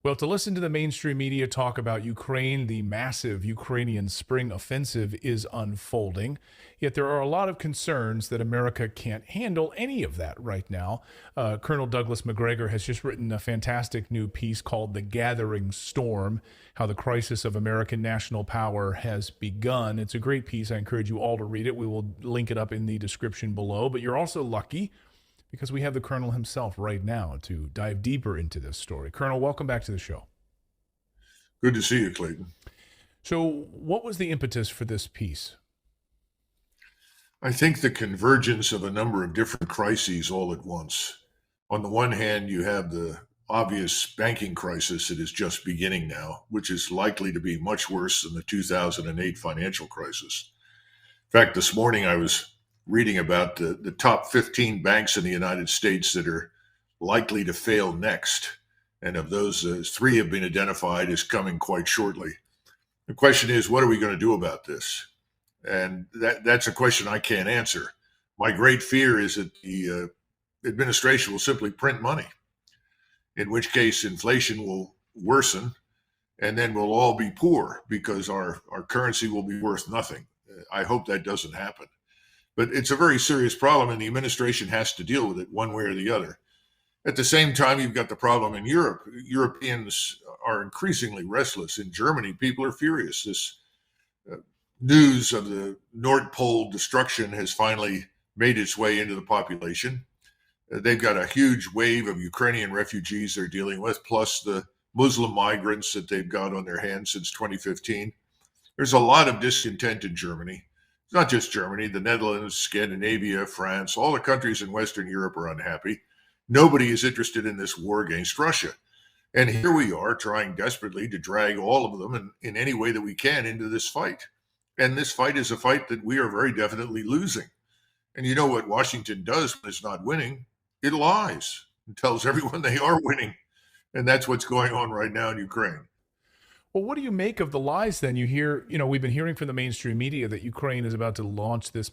Well, to listen to the mainstream media talk about Ukraine, the massive Ukrainian spring offensive is unfolding. Yet there are a lot of concerns that America can't handle any of that right now. Colonel Douglas Macgregor has just written a fantastic new piece called The Gathering Storm: How the Crisis of American National Power Has Begun. It's a great piece. I encourage you all to read it. We will link it up in the description below. But you're also lucky because we have the Colonel himself right now to dive deeper into this story. Colonel, welcome back to the show. Good to see you, Clayton. So, what was the impetus for this piece? I think the convergence of a number of different crises all at once. On the one hand, you have the obvious banking crisis that is just beginning now, which is likely to be much worse than the 2008 financial crisis. In fact, this morning I was reading about the top 15 banks in the United States that are likely to fail next. And of those, three have been identified as coming quite shortly. The question is, what are we going to do about this? And that's a question I can't answer. My great fear is that the administration will simply print money, in which case inflation will worsen, and then we'll all be poor because our currency will be worth nothing. I hope that doesn't happen. But it's a very serious problem, and the administration has to deal with it one way or the other. At the same time, you've got the problem in Europe. Europeans are increasingly restless. In Germany, people are furious. This news of the Nord Pole destruction has finally made its way into the population. They've got a huge wave of Ukrainian refugees they're dealing with, plus the Muslim migrants that they've got on their hands since 2015. There's a lot of discontent in Germany. It's not just Germany, the Netherlands, Scandinavia, France, all the countries in Western Europe are unhappy. Nobody is interested in this war against Russia. And here we are trying desperately to drag all of them in any way that we can into this fight. And this fight is a fight that we are very definitely losing. And you know what Washington does when it's not winning? It lies and tells everyone they are winning. And that's what's going on right now in Ukraine. Well, what do you make of the lies then? You hear, we've been hearing from the mainstream media that Ukraine is about to launch this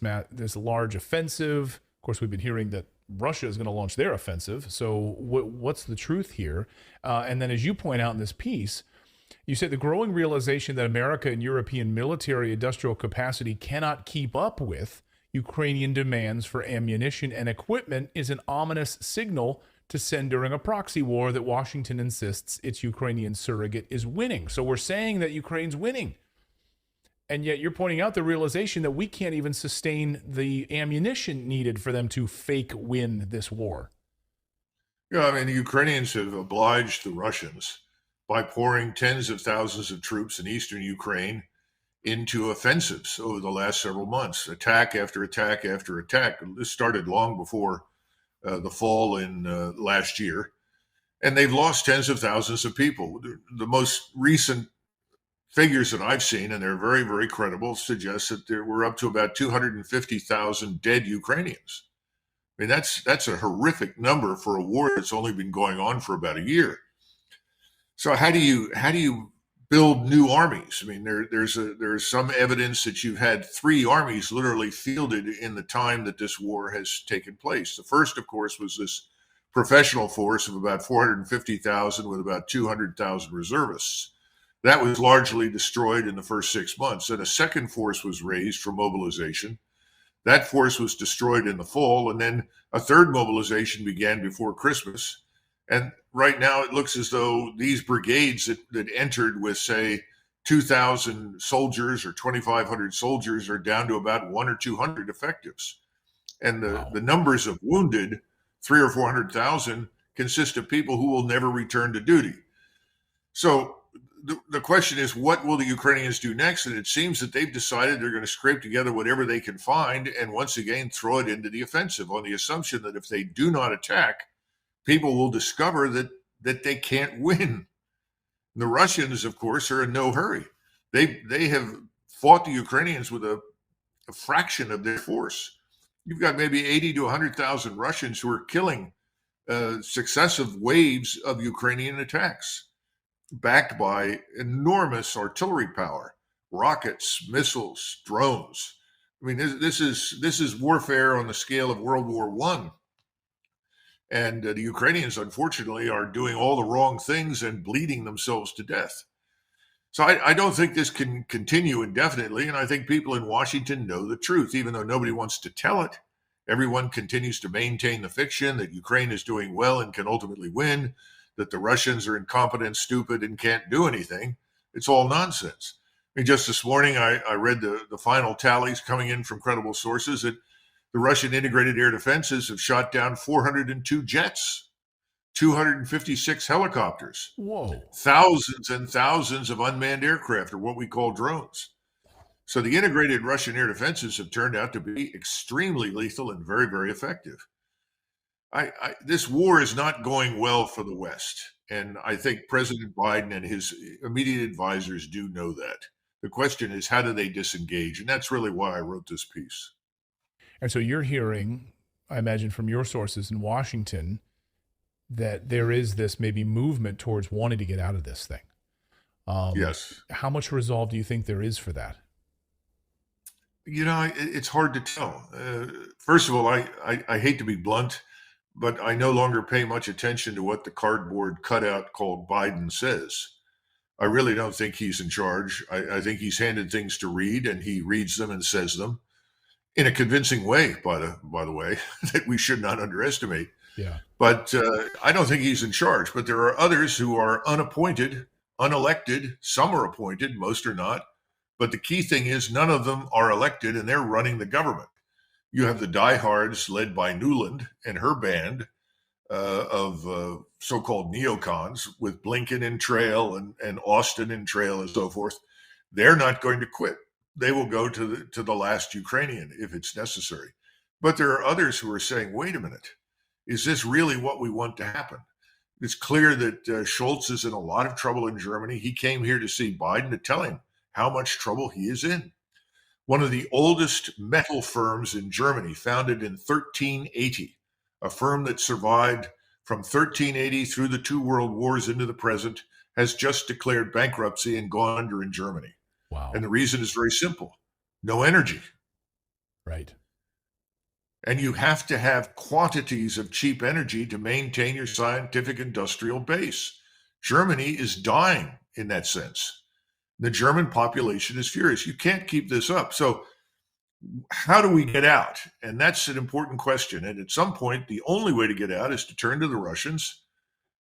large offensive. Of course, we've been hearing that Russia is going to launch their offensive. So, what's the truth here? And then, as you point out in this piece, you said the growing realization that America and European military industrial capacity cannot keep up with Ukrainian demands for ammunition and equipment is an ominous signal to send during a proxy war that Washington insists its Ukrainian surrogate is winning. So we're saying that Ukraine's winning. And yet you're pointing out the realization that we can't even sustain the ammunition needed for them to fake win this war. Yeah, I mean, the Ukrainians have obliged the Russians by pouring tens of thousands of troops in eastern Ukraine into offensives over the last several months, attack after attack after attack. This started long before the fall in last year. And they've lost tens of thousands of people. The most recent figures that I've seen, and they're very, very credible, suggest that there were up to about 250,000 dead Ukrainians. I mean, that's a horrific number for a war that's only been going on for about a year. So how do you build new armies? I mean, there's some evidence that you've had three armies literally fielded in the time that this war has taken place. The first, of course, was this professional force of about 450,000 with about 200,000 reservists. That was largely destroyed in the first 6 months. And a second force was raised for mobilization. That force was destroyed in the fall. And then a third mobilization began before Christmas. And right now it looks as though these brigades that entered with, say, 2,000 soldiers or 2,500 soldiers are down to about 100 or 200 effectives. And Wow. the numbers of wounded, 300,000 or 400,000, consist of people who will never return to duty. So the question is, what will the Ukrainians do next? And it seems that they've decided they're going to scrape together whatever they can find and once again throw it into the offensive on the assumption that if they do not attack, people will discover that they can't win. The Russians, of course, are in no hurry. They have fought the Ukrainians with a fraction of their force. You've got maybe 80 to 100,000 Russians who are killing successive waves of Ukrainian attacks, backed by enormous artillery power, rockets, missiles, drones. I mean, this is warfare on the scale of World War I. And the Ukrainians, unfortunately, are doing all the wrong things and bleeding themselves to death. So I don't think this can continue indefinitely. And I think people in Washington know the truth, even though nobody wants to tell it. Everyone continues to maintain the fiction that Ukraine is doing well and can ultimately win, that the Russians are incompetent, stupid, and can't do anything. It's all nonsense. I mean, just this morning, I read the final tallies coming in from credible sources that the Russian integrated air defenses have shot down 402 jets, 256 helicopters, Whoa. thousands and thousands of unmanned aircraft, or what we call drones. So the integrated Russian air defenses have turned out to be extremely lethal and very, very effective. This war is not going well for the West. And I think President Biden and his immediate advisors do know that. The question is, how do they disengage? And that's really why I wrote this piece. And so you're hearing, I imagine from your sources in Washington, that there is this maybe movement towards wanting to get out of this thing. Yes. How much resolve do you think there is for that? It's hard to tell. First of all, I hate to be blunt, but I no longer pay much attention to what the cardboard cutout called Biden says. I really don't think he's in charge. I think he's handed things to read, and he reads them and says them in a convincing way, by the way, that we should not underestimate. Yeah. But I don't think he's in charge. But there are others who are unappointed, unelected. Some are appointed, most are not. But the key thing is none of them are elected, and they're running the government. You have the diehards led by Newland and her band of so-called neocons with Blinken and Trail and Austin and Trail and so forth. They're not going to quit. They will go to the last Ukrainian if it's necessary. But there are others who are saying, wait a minute, is this really what we want to happen? It's clear that Scholz is in a lot of trouble in Germany. He came here to see Biden to tell him how much trouble he is in. One of the oldest metal firms in Germany, founded in 1380, a firm that survived from 1380 through the two world wars into the present, has just declared bankruptcy and gone under in Germany. Wow. And the reason is very simple: no energy. Right. And you have to have quantities of cheap energy to maintain your scientific industrial base. Germany is dying in that sense. The German population is furious. You can't keep this up. So how do we get out? And that's an important question. And at some point, the only way to get out is to turn to the Russians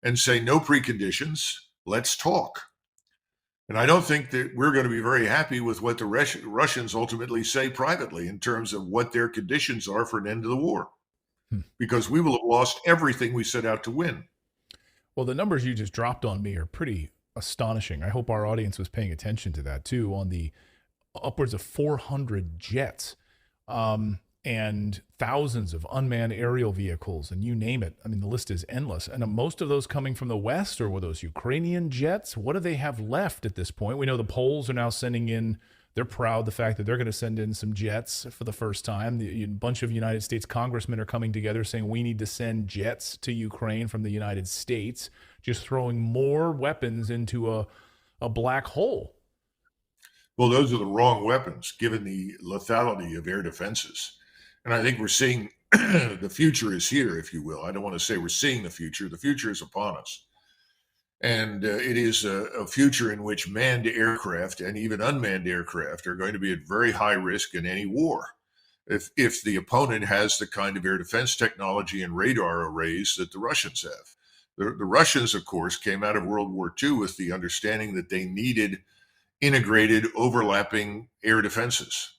and say, no preconditions, let's talk. And I don't think that we're going to be very happy with what the Russians ultimately say privately in terms of what their conditions are for an end to the war, because we will have lost everything we set out to win. Well, the numbers you just dropped on me are pretty astonishing. I hope our audience was paying attention to that too, on the upwards of 400 jets and thousands of unmanned aerial vehicles, and you name it. I mean, the list is endless. And most of those coming from the West, or were those Ukrainian jets? What do they have left at this point? We know the Poles are now sending in, they're proud the fact that they're going to send in some jets for the first time. A bunch of United States congressmen are coming together saying we need to send jets to Ukraine from the United States, just throwing more weapons into a black hole. Well, those are the wrong weapons, given the lethality of air defenses. And I think we're seeing the future is here, if you will. I don't want to say we're seeing the future. The future is upon us. And it is a future in which manned aircraft and even unmanned aircraft are going to be at very high risk in any war. If the opponent has the kind of air defense technology and radar arrays that the Russians have. The Russians, of course, came out of World War II with the understanding that they needed integrated, overlapping air defenses.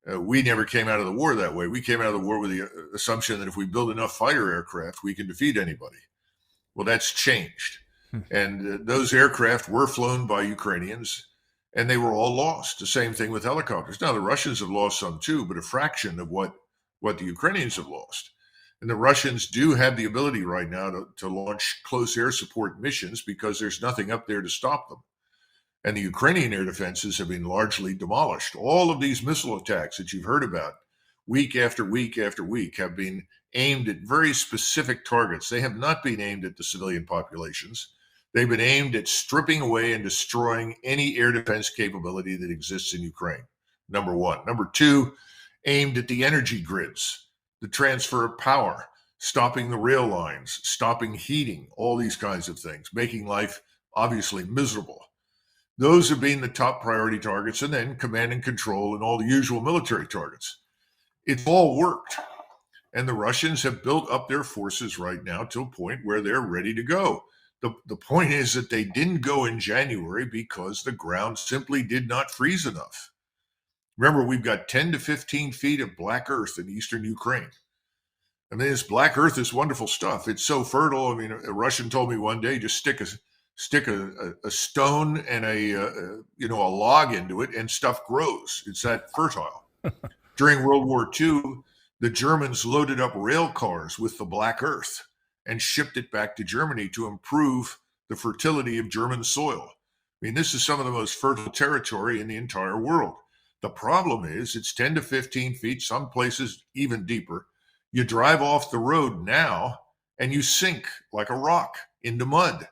We never came out of the war that way. We came out of the war with the assumption that if we build enough fighter aircraft, we can defeat anybody. Well, that's changed. And those aircraft were flown by Ukrainians, and they were all lost. The same thing with helicopters. Now, the Russians have lost some too, but a fraction of what the Ukrainians have lost. And the Russians do have the ability right now to launch close air support missions because there's nothing up there to stop them. And the Ukrainian air defenses have been largely demolished. All of these missile attacks that you've heard about week after week after week have been aimed at very specific targets. They have not been aimed at the civilian populations. They've been aimed at stripping away and destroying any air defense capability that exists in Ukraine, number one. Number two, aimed at the energy grids, the transfer of power. stopping the rail lines, stopping heating, all these kinds of things, making life obviously miserable. Those have been the top priority targets, and then command and control and all the usual military targets. It's all worked. And the Russians have built up their forces right now to a point where they're ready to go. The point is that they didn't go in January because the ground simply did not freeze enough. Remember, we've got 10 to 15 feet of black earth in eastern Ukraine. I mean, this black earth is wonderful stuff. It's so fertile. I mean, a Russian told me one day, just stick a stone and a log into it, and stuff grows. It's that fertile. During World War II, the Germans loaded up rail cars with the black earth and shipped it back to Germany to improve the fertility of German soil. I mean, this is some of the most fertile territory in the entire world. The problem is it's 10 to 15 feet, some places even deeper. You drive off the road now and you sink like a rock into mud.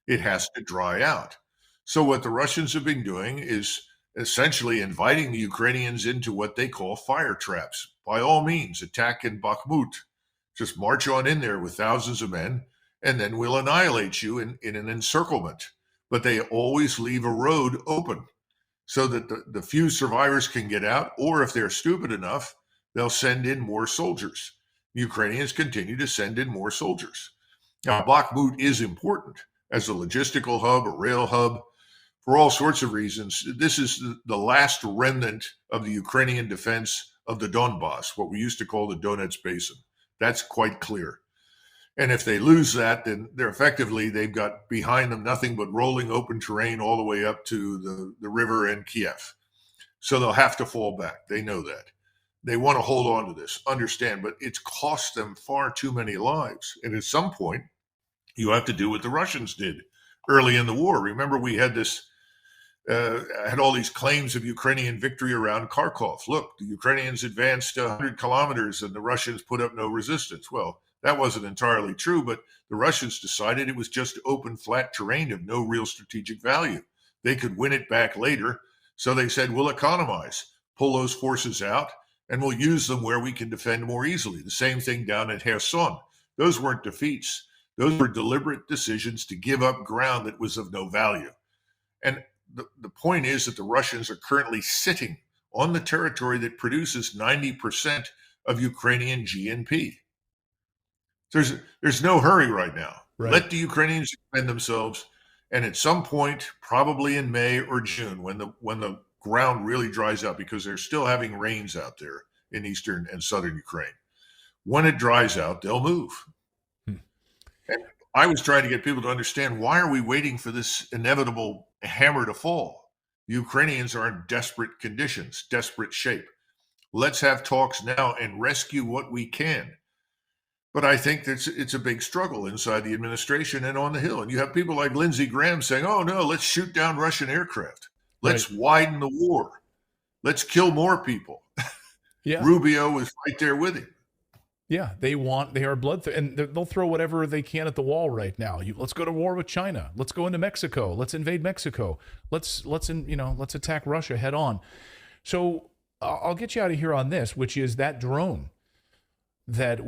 It has to dry out. So what the Russians have been doing is essentially inviting the Ukrainians into what they call fire traps. By all means, attack in Bakhmut. Just march on in there with thousands of men, and then we'll annihilate you in an encirclement. But they always leave a road open so that the few survivors can get out, or if they're stupid enough, they'll send in more soldiers. Ukrainians continue to send in more soldiers. Now, Bakhmut is important as a logistical hub, a rail hub, for all sorts of reasons. This is the last remnant of the Ukrainian defense of the Donbass, what we used to call the Donetsk Basin. That's quite clear. And if they lose that, then they've got behind them nothing but rolling open terrain all the way up to the river and Kiev. So they'll have to fall back. They know that. They want to hold on to this, understand, but it's cost them far too many lives. And at some point, you have to do what the Russians did early in the war. Remember, we had had all these claims of Ukrainian victory around Kharkov. Look, the Ukrainians advanced 100 kilometers and the Russians put up no resistance. Well, that wasn't entirely true, but the Russians decided it was just open, flat terrain of no real strategic value. They could win it back later. So they said, we'll economize, pull those forces out, and we'll use them where we can defend more easily. The same thing down at Kherson. Those weren't defeats. Those were deliberate decisions to give up ground that was of no value. And the point is that the Russians are currently sitting on the territory that produces 90% of Ukrainian GNP. There's no hurry right now. Right. Let the Ukrainians defend themselves, and at some point, probably in May or June, when the ground really dries out, because they're still having rains out there in eastern and southern Ukraine. When it dries out, they'll move. And I was trying to get people to understand, why are we waiting for this inevitable hammer to fall? The Ukrainians are in desperate conditions, desperate shape. Let's have talks now and rescue what we can. But I think it's a big struggle inside the administration and on the Hill. And you have people like Lindsey Graham saying, oh, no, let's shoot down Russian aircraft. Let's widen the war. Let's kill more people. Yeah. Rubio was right there with him. Yeah, they are bloodthirsty, and they'll throw whatever they can at the wall right now. Let's go to war with China. Let's go into Mexico. Let's invade Mexico. Let's attack Russia head on. So I'll get you out of here on this, which is that drone that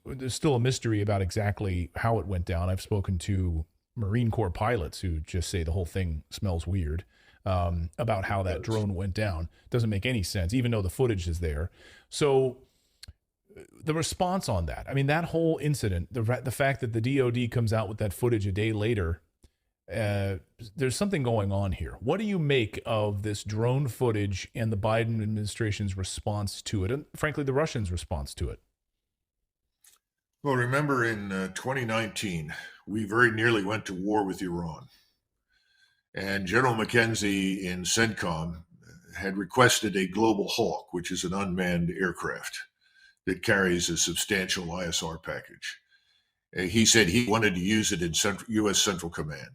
there's still a mystery about exactly how it went down. I've spoken to Marine Corps pilots who just say the whole thing smells weird about how that drone went down. Doesn't make any sense, even though the footage is there. So the response on that, I mean, that whole incident, the fact that the DOD comes out with that footage a day later, there's something going on here. What do you make of this drone footage and the Biden administration's response to it, and frankly, the Russians' response to it? Well, remember in 2019, we very nearly went to war with Iran. And General McKenzie in CENTCOM had requested a Global Hawk, which is an unmanned aircraft that carries a substantial ISR package. He said he wanted to use it in U.S. Central Command.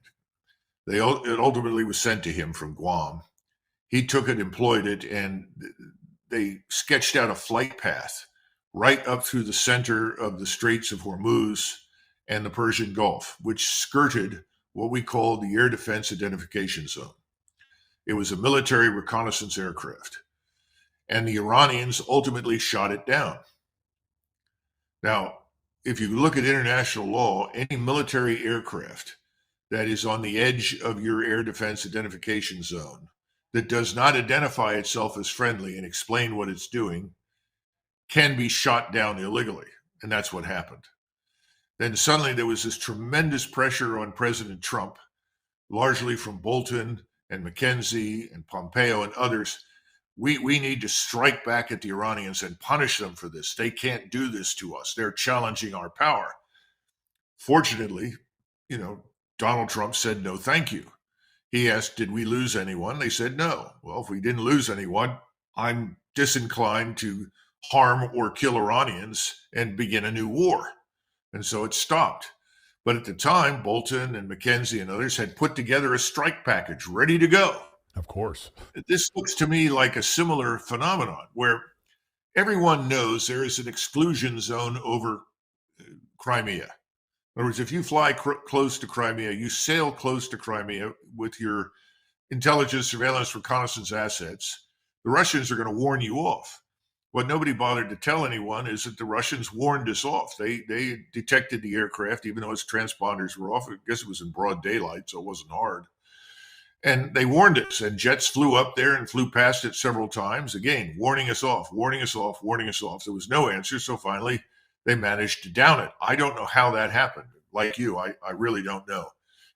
It ultimately was sent to him from Guam. He took it, employed it, and they sketched out a flight path right up through the center of the Straits of Hormuz and the Persian Gulf, which skirted what we call the Air Defense Identification Zone. It was a military reconnaissance aircraft, and the Iranians ultimately shot it down. Now, if you look at international law, any military aircraft that is on the edge of your air defense identification zone that does not identify itself as friendly and explain what it's doing can be shot down illegally. And that's what happened. Then suddenly there was this tremendous pressure on President Trump, largely from Bolton and McKenzie and Pompeo and others. We need to strike back at the Iranians and punish them for this. They can't do this to us. They're challenging our power. Fortunately, Donald Trump said no, thank you. He asked, did we lose anyone? They said no. Well, if we didn't lose anyone, I'm disinclined to harm or kill Iranians and begin a new war. And so it stopped. But at the time, Bolton and McKenzie and others had put together a strike package ready to go. Of course. This looks to me like a similar phenomenon where everyone knows there is an exclusion zone over Crimea. In other words, if you fly close to Crimea, you sail close to Crimea with your intelligence, surveillance, reconnaissance assets, the Russians are going to warn you off. What nobody bothered to tell anyone is that the Russians warned us off. They detected the aircraft, even though its transponders were off. I guess it was in broad daylight, so it wasn't hard. And they warned us, and jets flew up there and flew past it several times, again, warning us off, warning us off, warning us off. There was no answer, so finally they managed to down it. I don't know how that happened. Like you, I really don't know.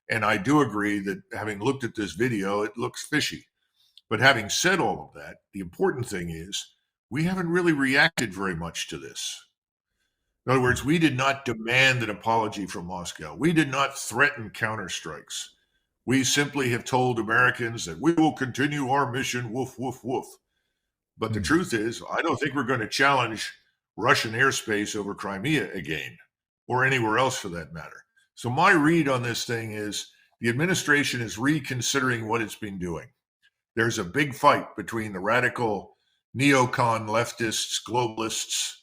And I do agree that having looked at this video, it looks fishy. But having said all of that, the important thing is we haven't really reacted very much to this. In other words, we did not demand an apology from Moscow. We did not threaten counterstrikes. We simply have told Americans that we will continue our mission, woof, woof, woof. But the truth is, I don't think we're going to challenge Russian airspace over Crimea again, or anywhere else for that matter. So my read on this thing is the administration is reconsidering what it's been doing. There's a big fight between the radical neocon leftists, globalists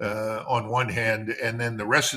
on one hand, and then the rest of the